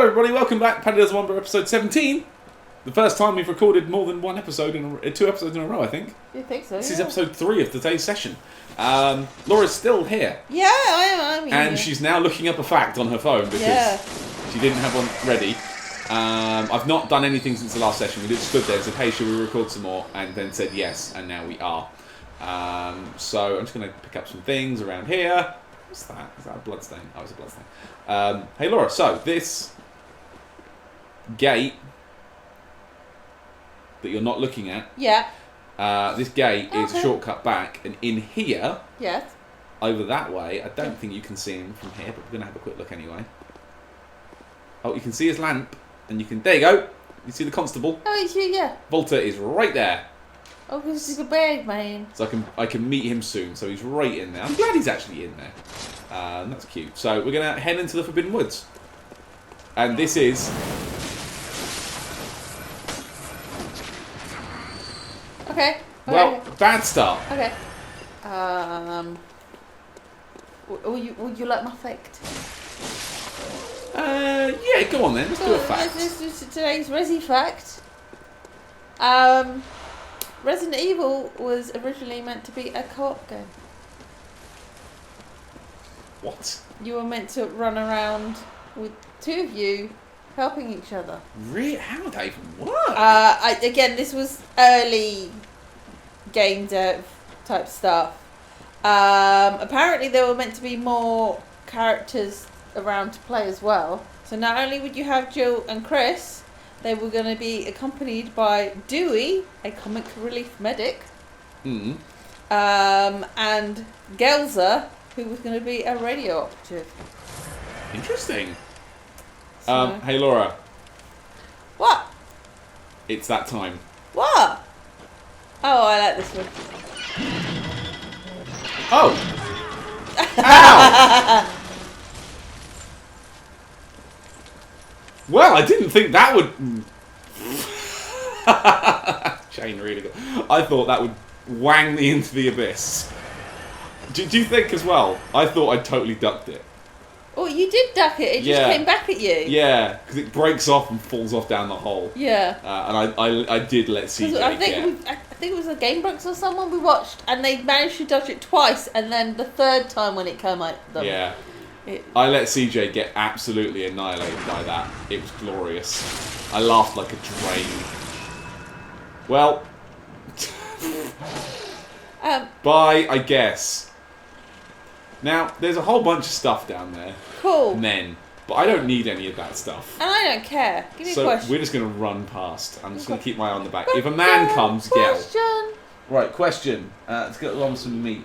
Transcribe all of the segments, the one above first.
Hello everybody, welcome back. Paddy Does Wonder, episode 17. The first time we've recorded more than one episode, two episodes in a row, I think. You think so? This is episode 3 of today's session. Laura's still here. Yeah, I am. And she's now looking up a fact on her phone because she didn't have one ready. I've not done anything since the last session. We just stood there and said, hey, should we record some more? And then said yes, and now we are. So I'm just going to pick up some things around here. What's that? Is that a bloodstain? Oh, it's a bloodstain. Hey Laura, so this gate that you're not looking at, this gate is a shortcut back, and in here, over that way, I don't think you can see him from here, but we're going to have a quick look anyway. Oh, you can see his lamp, and you can, there you go, you see the constable? Oh, yeah. Volta is right there. Oh, because he's a bad man. So I can meet him soon, so he's right in there. I'm glad he's actually in there. That's cute. So we're going to head into the Forbidden Woods. And this is... Okay. Well, bad start. Okay. Would you like my fact? Yeah, go on then. Let's do a fact. This is today's Resi fact. Resident Evil was originally meant to be a co-op game. What? You were meant to run around with two of you helping each other. Really? How would that even work? Again, this was early game dev type stuff. Apparently there were meant to be more characters around to play as well. So not only would you have Jill and Chris, they were going to be accompanied by Dewey, a comic relief medic, and Gelza, who was going to be a radio operative. Interesting. So, hey Laura. What? It's that time. What? Oh, I like this one. Oh! Ow! Well, I didn't think that would... Shane really good. I thought that would wang me into the abyss. Do you think as well? I thought I totally ducked it. Oh, you did duck it. It just came back at you. Yeah, because it breaks off and falls off down the hole. Yeah. And I did let CJ I think it was a Gamebooks or someone we watched, and they managed to dodge it twice, and then the third time when it came at them. Yeah. I let CJ get absolutely annihilated by that. It was glorious. I laughed like a drain. Well, bye, I guess. Now, there's a whole bunch of stuff down there. Cool. Men. But I don't need any of that stuff. And I don't care. Give me a question. So we're just going to run past. I'm just going to keep my eye on the back. If a man comes, yell. Right, question. Let's get on some meat.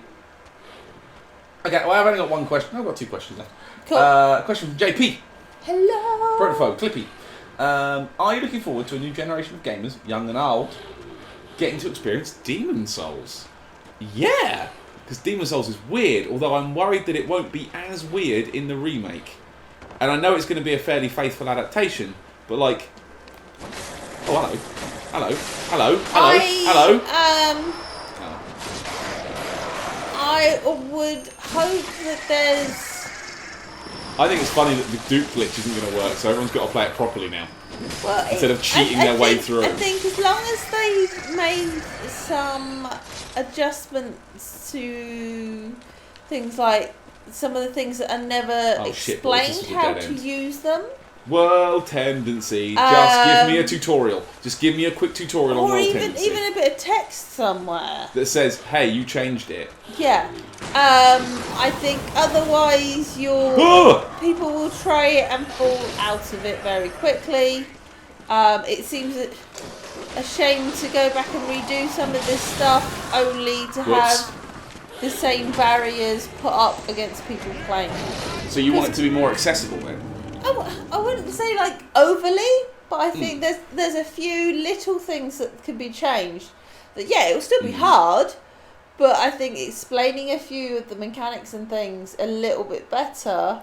Okay, well, I've only got one question. I've got 2 questions left. Cool. Question from JP. Hello. Protophone, Clippy. Are you looking forward to a new generation of gamers, young and old, getting to experience Demon Souls? Yeah! Because Demon Souls is weird, although I'm worried that it won't be as weird in the remake. And I know it's going to be a fairly faithful adaptation, but like... Oh, hello. Hello. Hello. Hello. Hello. I would hope that there's... I think it's funny that the Duke glitch isn't going to work, so everyone's got to play it properly now. Well, instead of cheating their way through. I think as long as they've made some adjustments to things like some of the things that are never explained how to use them. World Tendency. Just give me a tutorial. Just give me a quick tutorial on World Tendency. Or even a bit of text somewhere. That says, hey, you changed it. Yeah. I think otherwise people will try it and fall out of it very quickly. It seems a shame to go back and redo some of this stuff only to have the same barriers put up against people playing. So you want it to be more accessible then? I wouldn't say like overly, but I think there's a few little things that can be changed. That it will still be hard, but I think explaining a few of the mechanics and things a little bit better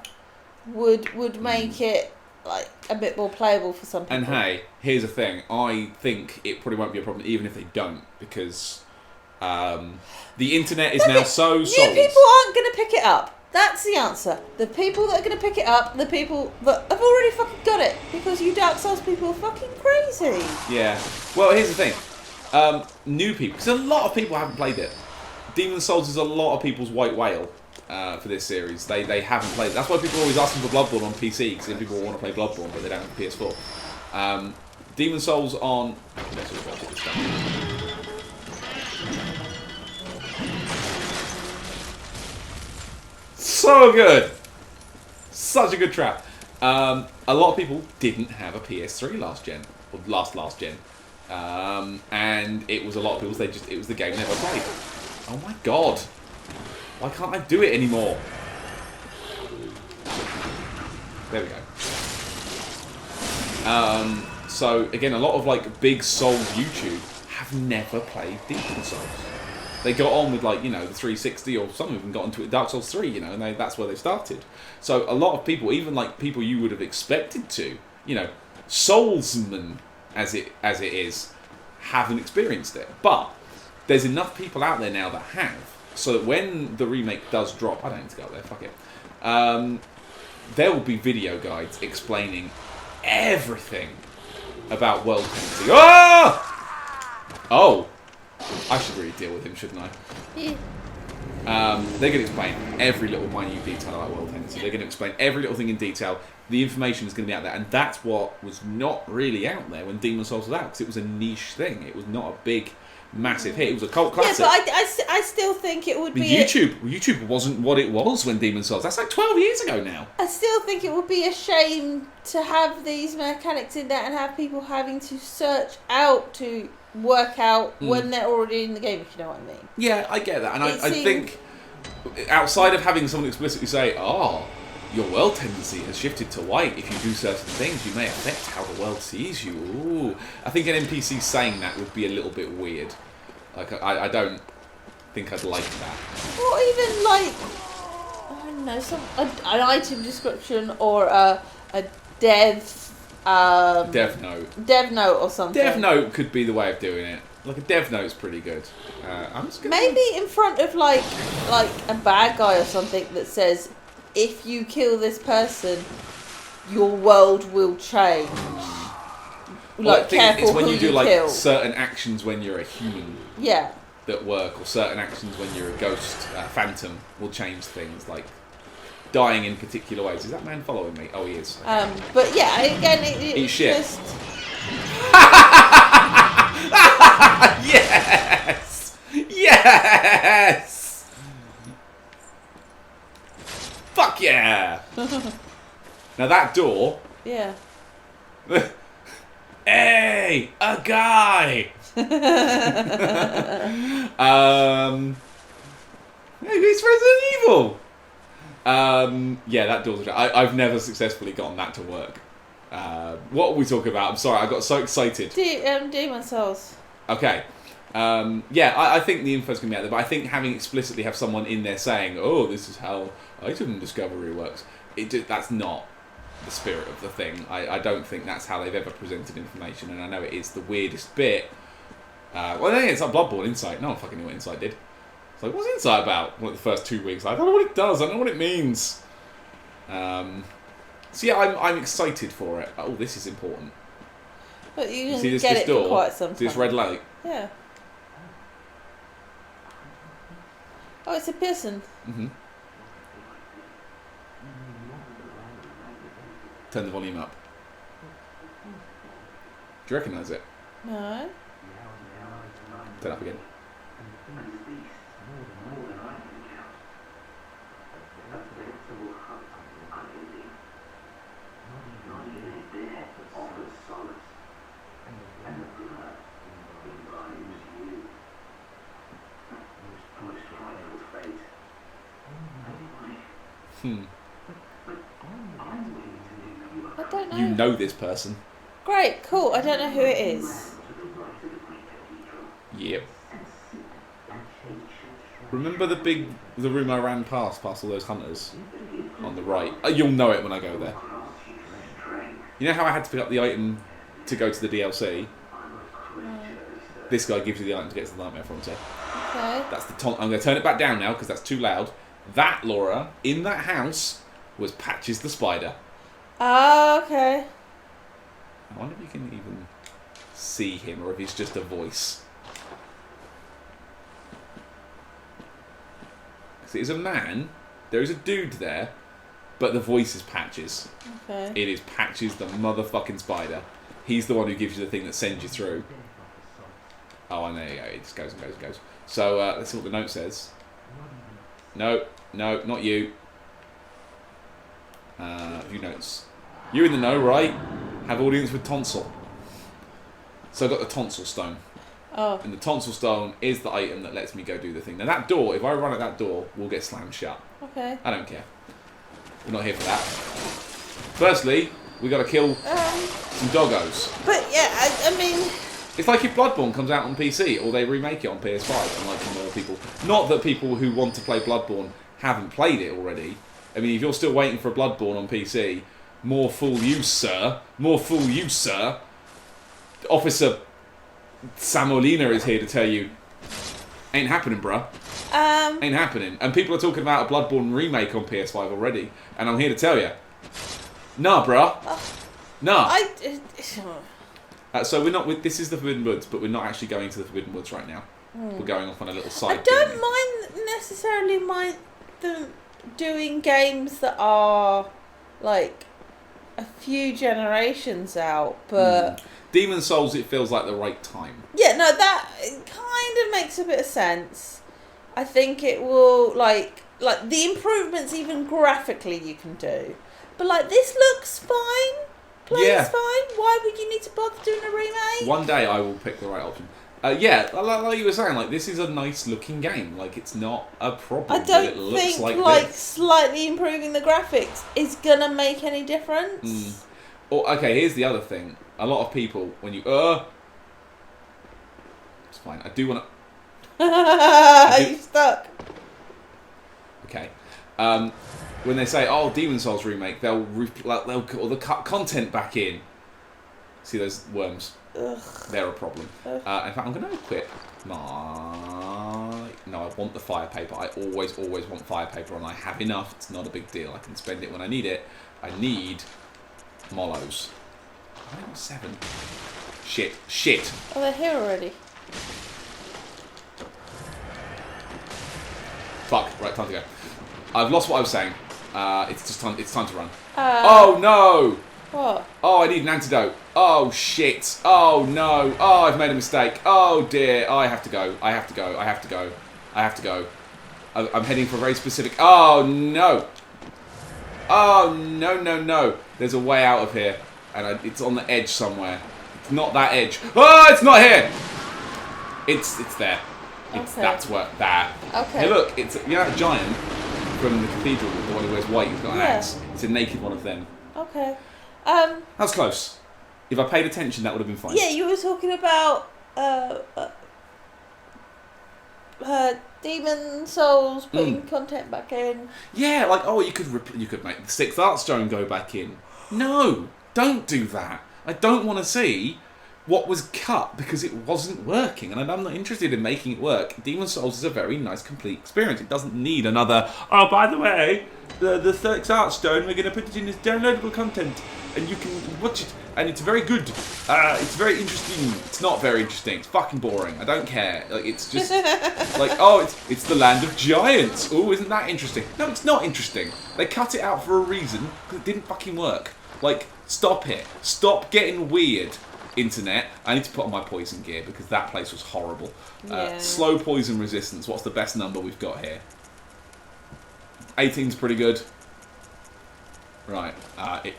would make it like a bit more playable for some people. And hey, here's the thing. I think it probably won't be a problem even if they don't, because the internet is now so sold. New people aren't going to pick it up. That's the answer. The people that are going to pick it up, the people that have already fucking got it, because you Dark Souls people are fucking crazy. Yeah. Well, here's the thing. New people, because a lot of people haven't played it. Demon's Souls is a lot of people's white whale for this series. They haven't played it. That's why people are always asking for Bloodborne on PC, because people want to play Bloodborne, but they don't have a PS4. Demon's Souls on... Let's just watch it this time. So good! Such a good trap. A lot of people didn't have a PS3 last gen, or last gen, and it was a lot of people. It was the game they never played. Oh my god! Why can't I do it anymore? There we go. So again, a lot of like big Souls YouTube have never played Demon's Souls. They got on with like, the 360, or some of them got onto it, Dark Souls 3, and that's where they started. So a lot of people, even like people you would have expected to, Soulsmen as it is, haven't experienced it. But there's enough people out there now that have, so that when the remake does drop, I don't need to go up there, fuck it. There will be video guides explaining everything about world tendency. Oh! I should really deal with him, shouldn't I? Yeah. They're going to explain every little minute detail about world tendency. They're going to explain every little thing in detail. The information is going to be out there, and that's what was not really out there when Demon's Souls was out, because it was a niche thing. It was not a big, massive hit. It was a cult classic. Yeah, but I still think it would be... YouTube wasn't what it was when Demon's Souls. That's like 12 years ago now. I still think it would be a shame to have these mechanics in there and have people having to search out to work out when they're already in the game, if you know what I mean. Yeah, I get that. And I think, outside of having someone explicitly say, your world tendency has shifted to white. If you do certain things, you may affect how the world sees you. Ooh. I think an NPC saying that would be a little bit weird. Like, I don't think I'd like that. Or even like, I don't know, an item description or a dev note or something. Dev note could be the way of doing it. Like a dev note's pretty good. Maybe in front of like a bad guy or something that says, if you kill this person, your world will change. Like, careful it's when who you do kill. certain actions when you're a human. Yeah. That work, or certain actions when you're a ghost, phantom, will change things, like dying in particular ways. Is that man following me? Oh, he is. Okay. But yeah, again, it's shit. just... Yes! Yes! Fuck yeah! Now that door... Yeah. Hey! A guy! It's Resident Evil! Yeah, that door's... I've never successfully gotten that to work. What are we talking about? I'm sorry, I got so excited. Demon's Souls. Okay. Yeah, I think the info's going to be out there, but I think having explicitly have someone in there saying, this is how item discovery works, that's not the spirit of the thing. I don't think that's how they've ever presented information, and I know it is the weirdest bit. I think it's like Bloodborne Insight. No one fucking knew what Insight did. It's like, what's Insight about? Like the first 2 weeks, I don't know what it does, I don't know what it means. So yeah, I'm excited for it. Oh, this is important. But you can see this, get this it door, for quite some time. See this red light? Yeah. Oh, it's a person. Mm-hmm. Turn the volume up. Do you recognise it? No. Turn it up again. I don't know. You know this person. Great, cool. I don't know who it is. Yep. Remember the room I ran past all those hunters on the right? You'll know it when I go there. You know how I had to pick up the item to go to the DLC? This guy gives you the item to get to the Nightmare Frontier. Okay. That's the I'm going to turn it back down now because that's too loud. That, Laura, in that house, was Patches the spider. Oh, okay. I wonder if you can even see him, or if he's just a voice. Because it is a man, there is a dude there, but the voice is Patches. Okay. It is Patches the motherfucking spider. He's the one who gives you the thing that sends you through. Oh, and there you go. It just goes and goes and goes. So, let's see what the note says. No, not you. View notes. You're in the know, right? Have audience with tonsil. So I got the tonsil stone. Oh. And the tonsil stone is the item that lets me go do the thing. Now that door, if I run at that door, will get slammed shut. Okay. I don't care. We're not here for that. Firstly, we got to kill some doggos. But yeah, I mean, it's like if Bloodborne comes out on PC or they remake it on PS5, and like more people. Not that people who want to play Bloodborne haven't played it already. I mean, if you're still waiting for a Bloodborne on PC, more fool you, sir. More fool you, sir. Officer Samolina is here to tell you, ain't happening, bruh. Ain't happening. And people are talking about a Bloodborne remake on PS5 already, and I'm here to tell you, nah, bruh. Nah. So we're not. This is the Forbidden Woods, but we're not actually going to the Forbidden Woods right now. We're going off on a little side. I don't necessarily mind them doing games that are like a few generations out, but Demon Souls, it feels like the right time. Yeah, no, that kind of makes a bit of sense. I think it will like the improvements even graphically you can do, but like this looks fine. Play's fine. Why would you need to bother doing a remake? One day I will pick the right option. Yeah, like you were saying, like this is a nice looking game. Like it's not a problem. I don't it looks think like slightly improving the graphics is gonna make any difference. Or okay, here's the other thing. A lot of people, when you it's fine. I do want to. You stuck. Okay. When they say, "Oh, Demon Souls remake," they'll put all the content back in. See those worms? Ugh. They're a problem. In fact, I'm going to equip my... No, I want the fire paper. I always want fire paper, and I have enough. It's not a big deal. I can spend it when I need it. I need Molos. I think it was 7. Shit. Oh, they're here already. Fuck. Right, time to go. I've lost what I was saying. It's time to run. Oh no! What? Oh, I need an antidote. Oh shit. Oh no. Oh, I've made a mistake. Oh dear. Oh, I have to go. I'm heading for a very specific... Oh no. Oh no. There's a way out of here. And it's on the edge somewhere. It's not that edge. Oh, it's not here. It's there. That's where... That. Okay. Hey look, it's that giant from the cathedral, the one who wears white, who's got an axe. It's a naked one of them. Okay. That's close. If I paid attention, that would have been fine. Yeah, you were talking about Demon Souls putting content back in. Yeah, like you could make the 6th Art Stone go back in. No, don't do that. I don't want to see what was cut because it wasn't working, and I'm not interested in making it work. Demon Souls is a very nice, complete experience. It doesn't need another. Oh, by the way, the 6th Art Stone, we're going to put it in as downloadable content, and you can watch it, and it's very good. It's very interesting. It's not very interesting. It's fucking boring. I don't care. Like it's just like it's the land of giants. Oh, isn't that interesting? No, it's not interesting. They cut it out for a reason because it didn't fucking work. Like stop it. Stop getting weird. Internet. I need to put on my poison gear because that place was horrible. Slow poison resistance. What's the best number we've got here? 18's pretty good. Right.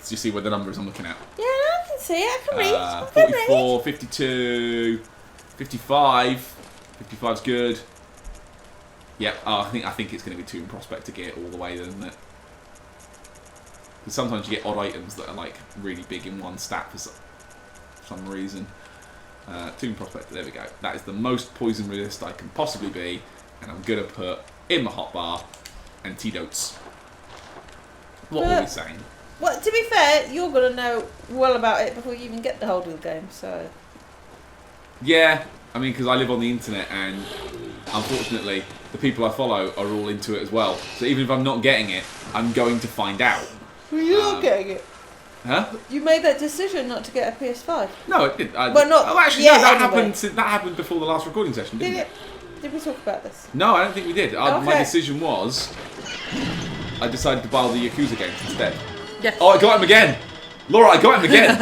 You see where the number is I'm looking at? Yeah, I can see it. I can read. I can 44, read. 52, 55. 55's good. Yep. I think it's going to be 2 in Prospect to get it all the way, isn't it? Because sometimes you get odd items that are like really big in one stat for some reason. 2 in Prospect, there we go. That is the most poison resist I can possibly be, and I'm gonna put in my hotbar antidotes. What were we saying? Well, to be fair, you're gonna know well about it before you even get the hold of the game, so... Yeah, I mean, because I live on the internet, and unfortunately, the people I follow are all into it as well. So even if I'm not getting it, I'm going to find out. Well, you're not getting it. Huh? You made that decision not to get a PS5. No, it didn't. Well, not actually, yet, no, that anyway. happened. That happened before the last recording session, didn't it? Did we talk about this? No, I don't think we did. My Okay. decision was, I decided to buy all the Yakuza games instead. Yes. Oh, I got him again, Laura. I got him again.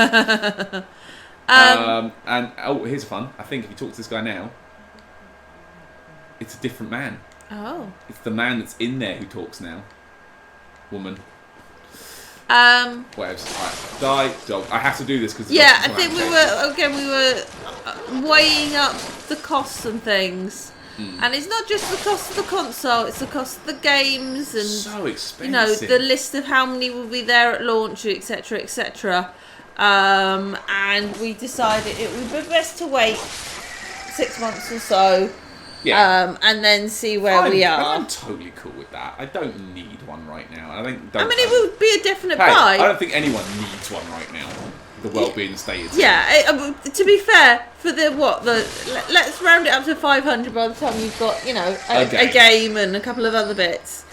And here's fun. I think if you talk to this guy now, it's a different man. Oh. It's the man that's in there who talks now. Woman. Whatever. Alright. Die, dog. I have to do this because. Yeah, I think we were weighing up the costs and things. And it's not just the cost of the console, it's the cost of the games and so expensive. You know, the list of how many will be there at launch, etc., etc. And we decided it would be best to wait 6 months or so. Yeah. And then see where we are. I'm totally cool with that. I don't need one right now. I mean, it would be a definite Hey, buy. I don't think anyone needs one right now. The world being stated. Yeah, to be fair, for let's round it up to 500 by the time you've got, a game and a couple of other bits.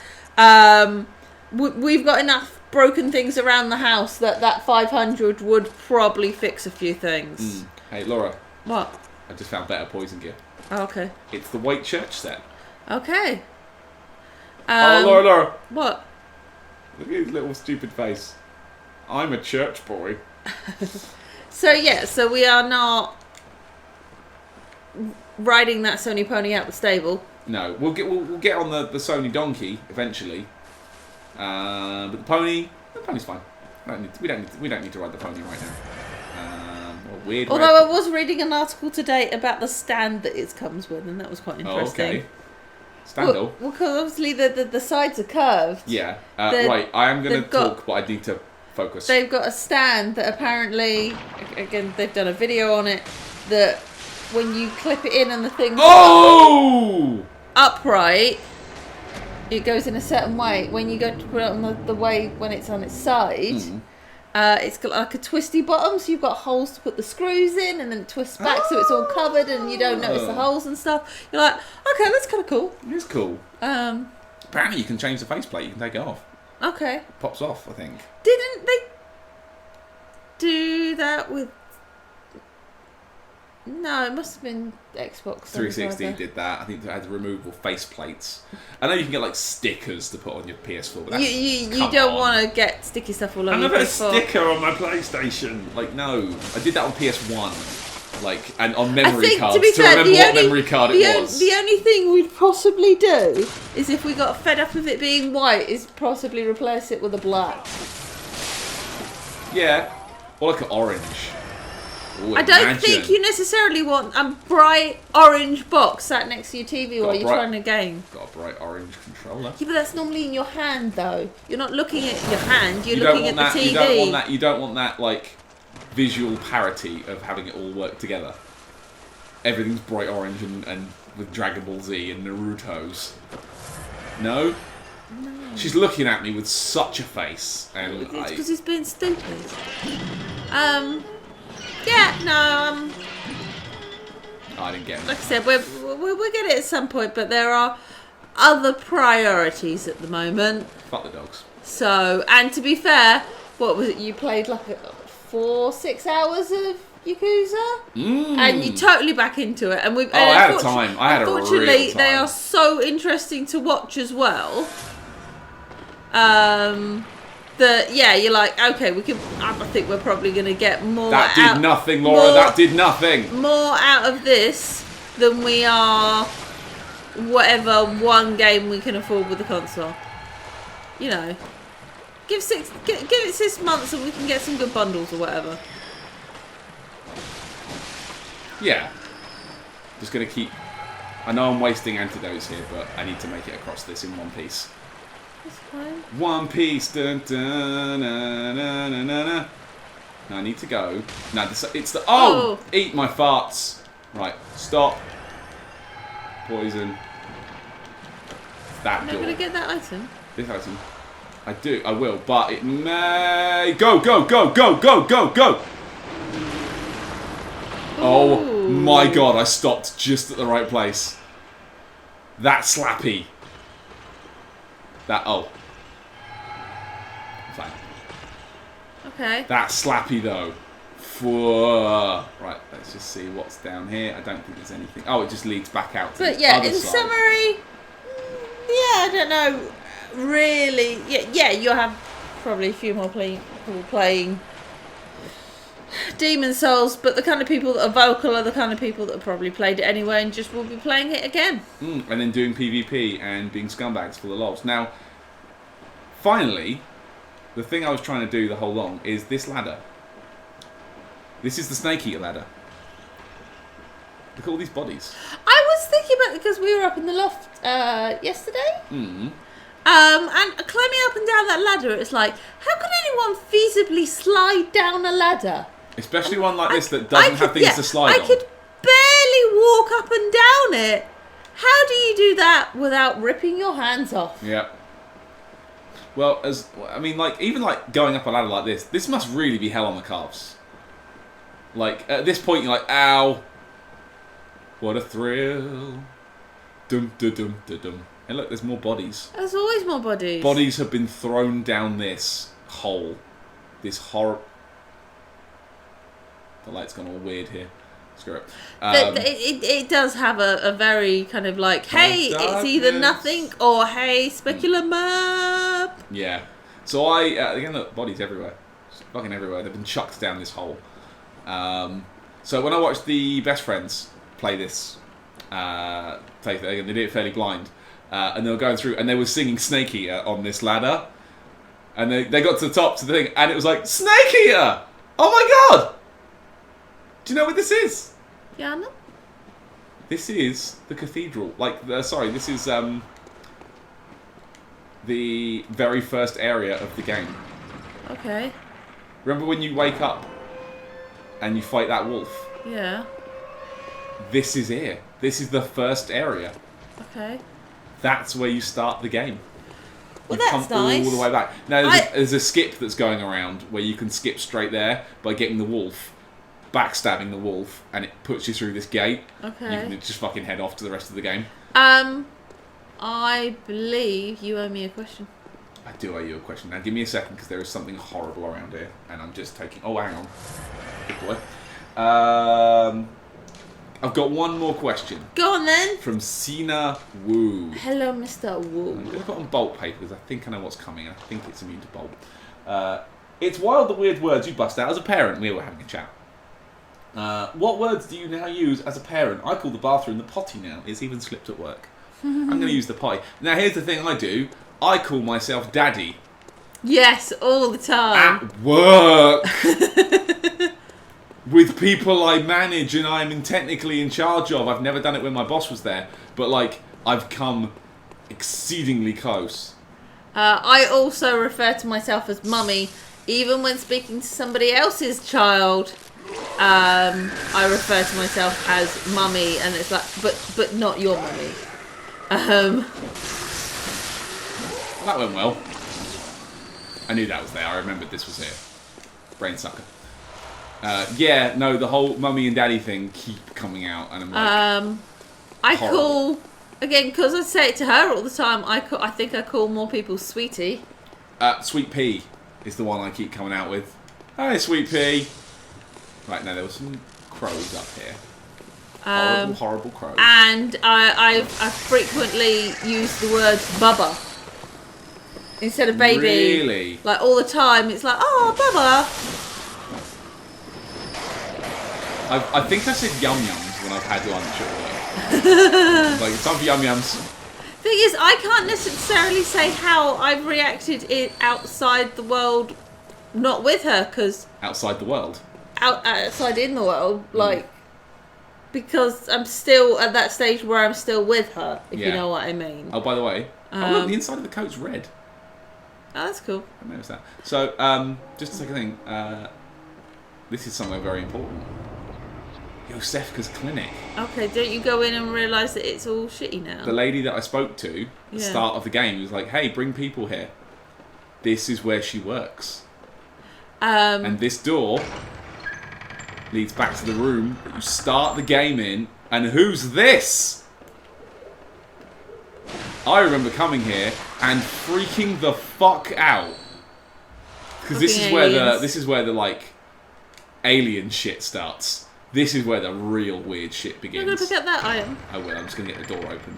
We've got enough broken things around the house that 500 would probably fix a few things. Hey, Laura. What? I just found better poison gear. Oh, okay. It's the White Church set. Okay. Laura. What? Look at his little stupid face. I'm a church boy. So we are not riding that Sony pony out the stable. No, we'll get on the Sony donkey eventually. But the pony's fine. We don't need to ride the pony right now. Weird. Although I was reading an article today about the stand that it comes with, and that was quite interesting. Oh, okay. Standal. Well, because obviously the sides are curved. Yeah. Right. I am going to talk, but I need to focus. They've got a stand that apparently, again, they've done a video on it, that when you clip it in and the thing's upright, it goes in a certain way. When you go to put it on the way when it's on its side, it's got like a twisty bottom, so you've got holes to put the screws in, and then it twists back so it's all covered and you don't notice the holes and stuff. You're like, okay, that's kind of cool. It is cool. Apparently you can change the faceplate, you can take it off. Okay. It pops off, I think. Didn't they do that with... No, it must have been Xbox. 360 did that. I think they had removable faceplates. I know you can get like stickers to put on your PS4, but that's, you don't want to get sticky stuff all over your PS4. I never sticker on my PlayStation. Like, no. I did that on PS1. Like, and on memory cards. To be fair, remember what memory card it was. The only thing we'd possibly do is if we got fed up with it being white, is possibly replace it with a black. Yeah. Or like an orange. Ooh, I don't think you necessarily want a bright orange box sat next to your TV while you're trying a game. Got a bright orange controller. Yeah, but that's normally in your hand, though. You're not looking at your hand. You're looking at the TV. You don't want that like visual parity of having it all work together. Everything's bright orange and with Dragon Ball Z and Naruto's. No. She's looking at me with such a face, and it's because he's being stupid. Yeah, no, I didn't get it. Like I said, we'll get it at some point, but there are other priorities at the moment. Fuck the dogs. So, and to be fair, what was it? You played like 4-6 hours of Yakuza, and you're totally back into it. And I had a time. I had a real time. Unfortunately, they are so interesting to watch as well. That you're like, okay, we can. I think we're probably going to get more. That did nothing, Laura. That did nothing. More out of this than we are whatever one game we can afford with the console. You know, give it 6 months and we can get some good bundles or whatever. Yeah. Just going to keep. I know I'm wasting antidotes here, but I need to make it across this in one piece. That's fine. One Piece. Dun, dun, na, na, na, na, na. No, I need to go. No, it's the... Oh! Eat my farts. Right, stop. Poison. That door. You're not going to get that item? This item. I will, but it may... Go, go, go, go, go, go, go! Oh my god, I stopped just at the right place. That slappy. That, oh. Fine. Okay. That slappy though. Right, let's just see what's down here. I don't think there's anything. Oh, it just leads back out to But the yeah, other in side. summary, I don't know. Really, yeah, you'll have probably a few more people playing Demon Souls, but the kind of people that are vocal are the kind of people that have probably played it anyway and just will be playing it again. And then doing PvP and being scumbags for the lols. Now, finally, the thing I was trying to do the whole long is this ladder. This is the Snake Eater ladder. Look at all these bodies. I was thinking about it because we were up in the loft yesterday. Mm. And climbing up and down that ladder, it's like, how can anyone feasibly slide down a ladder? Especially one like this that doesn't have things to slide on. I could barely walk up and down it. How do you do that without ripping your hands off? Yeah. Well, even going up a ladder like this must really be hell on the calves. Like, at this point, you're like, ow. What a thrill. Dum, dum, dum, dum, dum. And look, there's more bodies. There's always more bodies. Bodies have been thrown down this hole. This horror. The light's gone all weird here. Screw it. It does have a very kind of like, hey, it's either nothing or hey, speculum up. Yeah. So again, look, bodies everywhere. Just fucking everywhere. They've been chucked down this hole. So when I watched the Best Friends play this, they did it fairly blind. And they were going through, and they were singing Snake Eater on this ladder. And they got to the top to the thing, and it was like, Snake Eater! Oh my god! Do you know what this is? Yeah, no. This is the cathedral. This is the very first area of the game. Okay. Remember when you wake up and you fight that wolf? Yeah. This is it. This is the first area. Okay. That's where you start the game. Well, you that's come nice. all the way back. Now, there's a skip that's going around where you can skip straight there by getting the wolf, backstabbing the wolf, and it puts you through this gate. Okay. You can just fucking head off to the rest of the game. I believe you owe me a question. I do owe you a question. Now, give me a second, because there is something horrible around here, and I'm just taking... Oh, hang on. Good boy. I've got one more question. Go on, then. From Sina Wu. Hello, Mr. Wu. I'm going to put on bolt paper, because I think I know what's coming. I think it's immune to bolt. It's wild the weird words you bust out. As a parent, we were having a chat. What words do you now use as a parent? I call the bathroom the potty now. It's even slipped at work. I'm going to use the potty. Now, here's the thing I do. I call myself daddy. Yes, all the time. At work. With people I manage and I'm technically in charge of. I've never done it when my boss was there. But, I've come exceedingly close. I also refer to myself as mummy, even when speaking to somebody else's child. I refer to myself as mummy, and it's like, but not your mummy. That went well. I knew that was there. I remembered this was here. Brain sucker. The whole mummy and daddy thing keep coming out, and I'm like, I horrible. call again because I say it to her all the time. I think I call more people sweetie. Sweet Pea is the one I keep coming out with. Hi, Sweet Pea. Right, now there were some crows up here. Horrible crows. And I frequently use the word bubba instead of baby. Really? Like all the time, it's like, oh, bubba. I think I said yum yums when I've had lunch at work. Like, it's time for yum yums. Thing is, I can't necessarily say how I've reacted outside the world, not with her, because Outside the world? outside in the world, because I'm still at that stage where I'm still with her, if you know what I mean. Oh, by the way, look, the inside of the coat's red. Oh, that's cool. I noticed that. So, just a second thing. This is somewhere very important. Yosefka's clinic. Okay, don't you go in and realise that it's all shitty now? The lady that I spoke to at the start of the game was like, hey, bring people here. This is where she works. And this door leads back to the room that you start the game in. And who's this? I remember coming here and freaking the fuck out. Because this is where the like alien shit starts. This is where the real weird shit begins. You're gonna pick up that item. I will. I'm just gonna get the door open.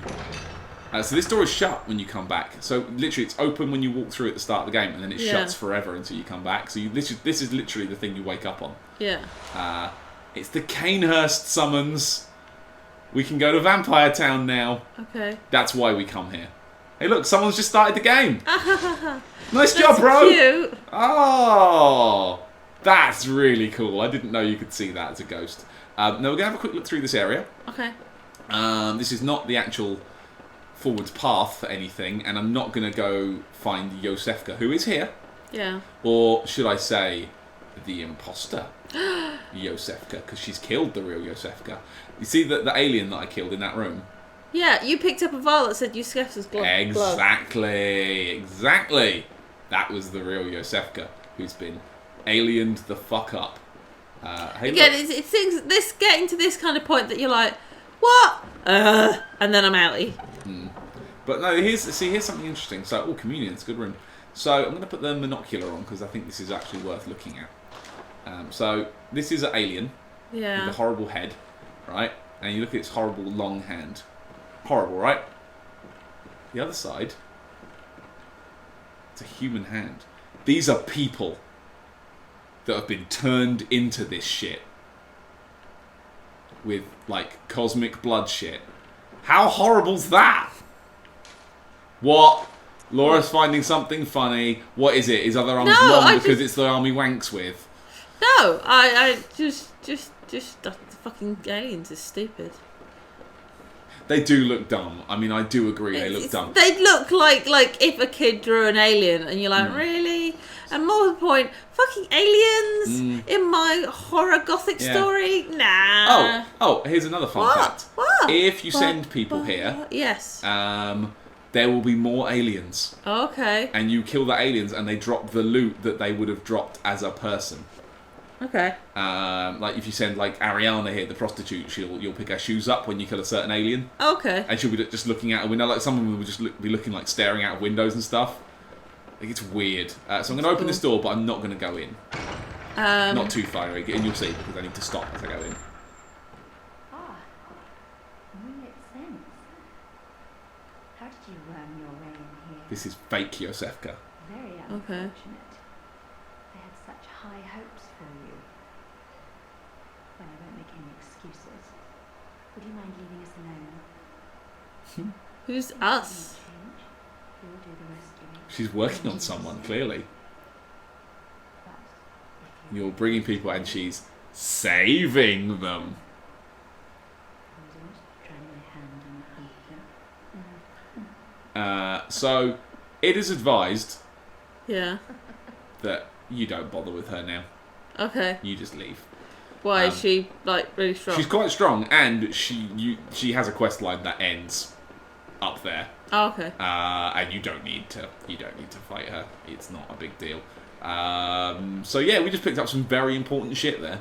So this door is shut when you come back. So literally, it's open when you walk through at the start of the game, and then it shuts forever until you come back. So this is literally the thing you wake up on. Yeah. It's the Canehurst summons. We can go to Vampire Town now. Okay. That's why we come here. Hey, look, someone's just started the game. Nice job, bro. Cute. Oh, that's really cool. I didn't know you could see that as a ghost. Now we're gonna have a quick look through this area. Okay. This is not the actual forwards path for anything, and I'm not going to go find Yosefka, who is here. Yeah. Or should I say, the imposter Yosefka, because she's killed the real Yosefka. You see the alien that I killed in that room? Yeah, you picked up a vial that said Yosefka's glove. Exactly. That was the real Yosefka, who's been aliened the fuck up. Hey, again, it's things. This getting to this kind of point that you're like, what? And then I'm outie. But no, here's something interesting. So, communion's good room. So I'm going to put the monocular on because I think this is actually worth looking at. So this is an alien with a horrible head, right? And you look at its horrible long hand. Horrible, right? The other side, it's a human hand. These are people that have been turned into this shit with like cosmic blood shit. How horrible's that? What? Laura's finding something funny. What is it? His other arm's long because it's the arm he wanks with. No, I just the fucking aliens are stupid. They do look dumb. I mean, I do agree they look dumb. They look like if a kid drew an alien and you're like, really? And more to the point, fucking aliens in my horror gothic story? Nah. Oh, here's another fun fact. What? If you send people here, yes, there will be more aliens. Okay. And you kill the aliens and they drop the loot that they would have dropped as a person. Okay. Like if you send like Ariana here, the prostitute, you'll pick her shoes up when you kill a certain alien. Okay. And she'll be just looking out a window, like someone will just be looking like staring out of windows and stuff. Like it's weird. So I'm going to open this door, but I'm not going to go in. Not too far away, and you'll see because I need to stop as I go in. Makes sense. How did you worm your way in here? This is fake Yosefka. Very unfortunate. They had such high hopes for you. Well, I won't make any excuses. Would you mind leaving us alone? Who's us? We'll do the rescuing. She's working on someone, clearly. You're bringing people and she's saving them. So, it is advised that you don't bother with her now. Okay. You just leave. Why is she like really strong? She's quite strong, and she has a quest line that ends up there. Oh, okay. And you don't need to fight her. It's not a big deal. So yeah, we just picked up some very important shit there.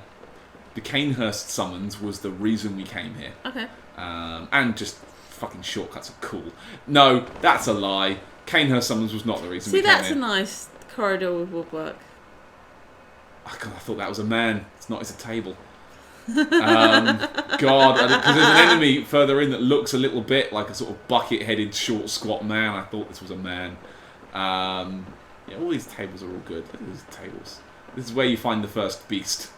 The Canehurst summons was the reason we came here. Okay. And just fucking shortcuts are cool. No, that's a lie. Canehurst summons was not the reason we came here. See, that's a nice corridor with woodwork. Oh, God, I thought that was a man. It's not, it's a table. God, because there's an enemy further in that looks a little bit like a sort of bucket-headed, short, squat man. I thought this was a man. Yeah, all these tables are all good. Look at these tables. This is where you find the first beast.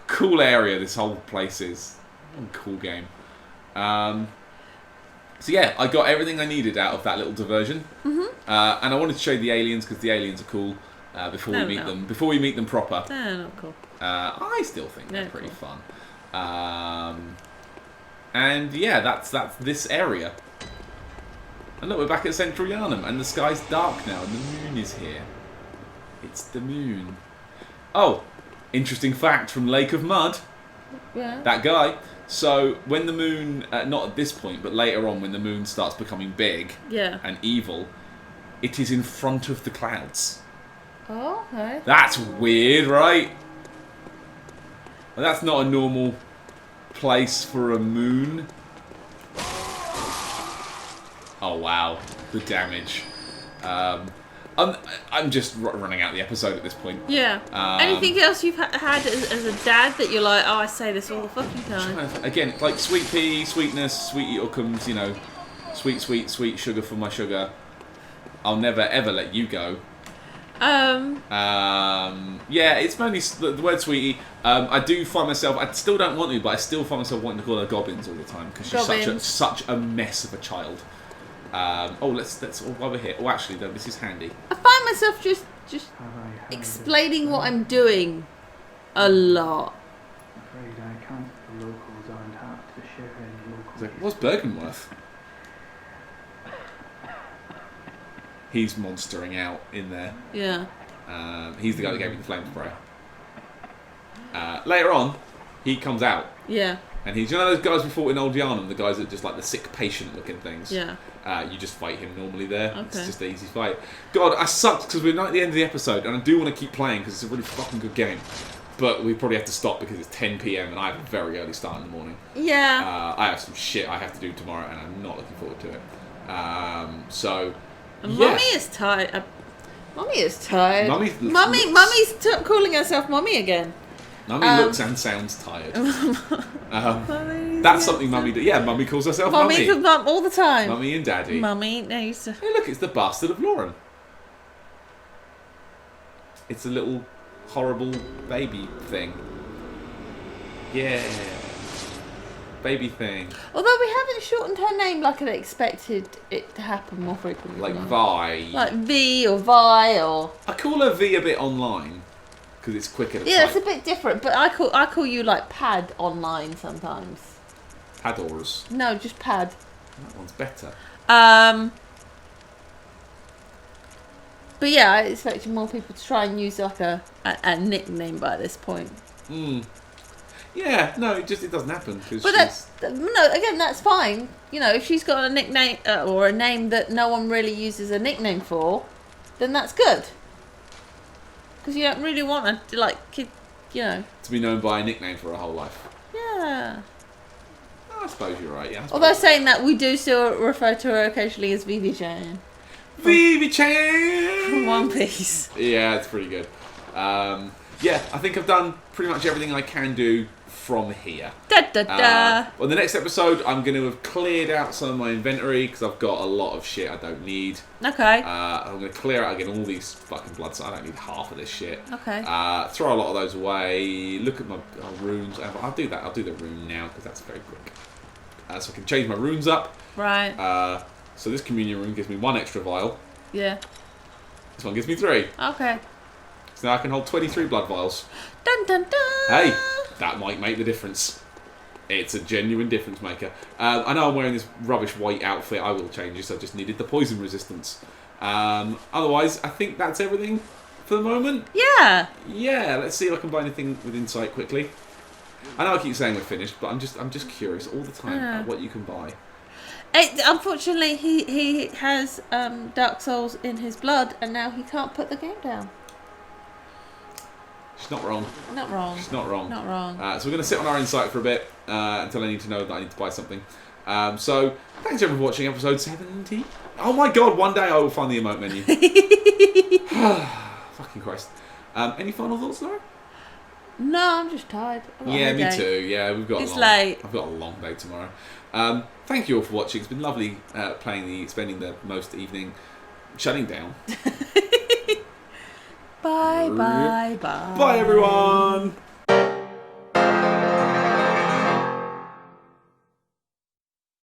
Cool area this whole place is. What a cool game. So yeah, I got everything I needed out of that little diversion. And I wanted to show you the aliens because the aliens are cool before we meet them. Before we meet them proper. They're not cool. I still think they're pretty fun. And yeah, that's this area. And look, we're back at Central Yarnum, and the sky's dark now, and the moon is here. It's the moon. Oh, interesting fact from Lake of Mud. Yeah. That guy. So when the moon, not at this point, but later on, when the moon starts becoming big and evil, it is in front of the clouds. Oh, okay. That's weird, right? Well, that's not a normal place for a moon. Oh wow, the damage. I'm just running out the episode at this point. Yeah. Anything else you've had as a dad that you're like, oh, I say this all the fucking time? Again, like sweet pea, sweetness, sweet Yookums, you know, sweet sugar for my sugar. I'll never ever let you go. Yeah, it's mainly the word sweetie. I do find myself, I still don't want to, but I still find myself wanting to call her Gobbins all the time because she's such a mess of a child. Let's while we're here. Oh, actually, though, this is handy. I find myself just explaining what I'm doing a lot. I'm afraid I can't. The locals aren't apt to share any local. Like, what's Bergenworth? He's monstering out in there. Yeah. He's the guy that gave me the flame spray. Later on, he comes out. Yeah. And he's, you know those guys we fought in Old Yarnum, the guys that just like the sick patient looking things? Yeah. You just fight him normally there. Okay. It's just an easy fight. God, I sucked because we're not at the end of the episode and I do want to keep playing because it's a really fucking good game. But we probably have to stop because it's 10 PM and I have a very early start in the morning. Yeah. I have some shit I have to do tomorrow and I'm not looking forward to it. Mummy is tired. Mummy is tired. Mummy's calling herself Mummy again. Mummy looks and sounds tired. That's something Mummy does. Yeah, Mummy calls herself Mummy. Mum all the time. Mummy and Daddy. Mummy knows. Hey, look, it's the bastard of Loran. It's a little horrible baby thing. Yeah. Baby thing. Although we haven't shortened her name like I expected it to happen more frequently. Like Vi. Like V or Vi or... I call her V a bit online. Because it's quicker to Yeah, type. it's a bit different. But I call you like Pad online sometimes. Padors. No, just Pad. That one's better. But yeah, I expected more people to try and use like a nickname by this point. Yeah, no, it doesn't happen. But that's fine. You know, if she's got a nickname or a name that no one really uses a nickname for, then that's good. Because you don't really want to, to be known by a nickname for her whole life. Yeah. I suppose you're right, yeah. Although saying that, we do still refer to her occasionally as Vivi Chan. Vivi Chan! From One Piece. Yeah, it's pretty good. Yeah, I think I've done pretty much everything I can do from here. On the next episode, I'm going to have cleared out some of my inventory because I've got a lot of shit I don't need. Okay. I'm going to clear out again all these fucking bloods. I don't need half of this shit. Okay. Throw a lot of those away. Look at my runes. I'll do that. I'll do the rune now because that's very quick. So I can change my runes up. Right. So this communion rune gives me 1 extra vial. Yeah. This one gives me 3. Okay. So now I can hold 23 blood vials. Dun dun dun. Hey, that might make the difference. It's a genuine difference maker. I know I'm wearing this rubbish white outfit. I will change this. I just needed the poison resistance. Otherwise, I think that's everything for the moment. Yeah. Yeah. Let's see if I can buy anything with insight quickly. I know I keep saying we're finished, but I'm just curious all the time about what you can buy. Unfortunately, he has Dark Souls in his blood, and now he can't put the game down. She's not wrong. Not wrong. She's not wrong. Not wrong. So we're going to sit on our insight for a bit until I need to know that I need to buy something. So thanks everyone for watching episode 70. Oh my god, one day I will find the emote menu. Fucking Christ. Any final thoughts, Laura? No, I'm just tired. Yeah, me too. Yeah, It's late. I've got a long day tomorrow. Thank you all for watching. It's been lovely spending the most evening shutting down. Bye. Bye everyone.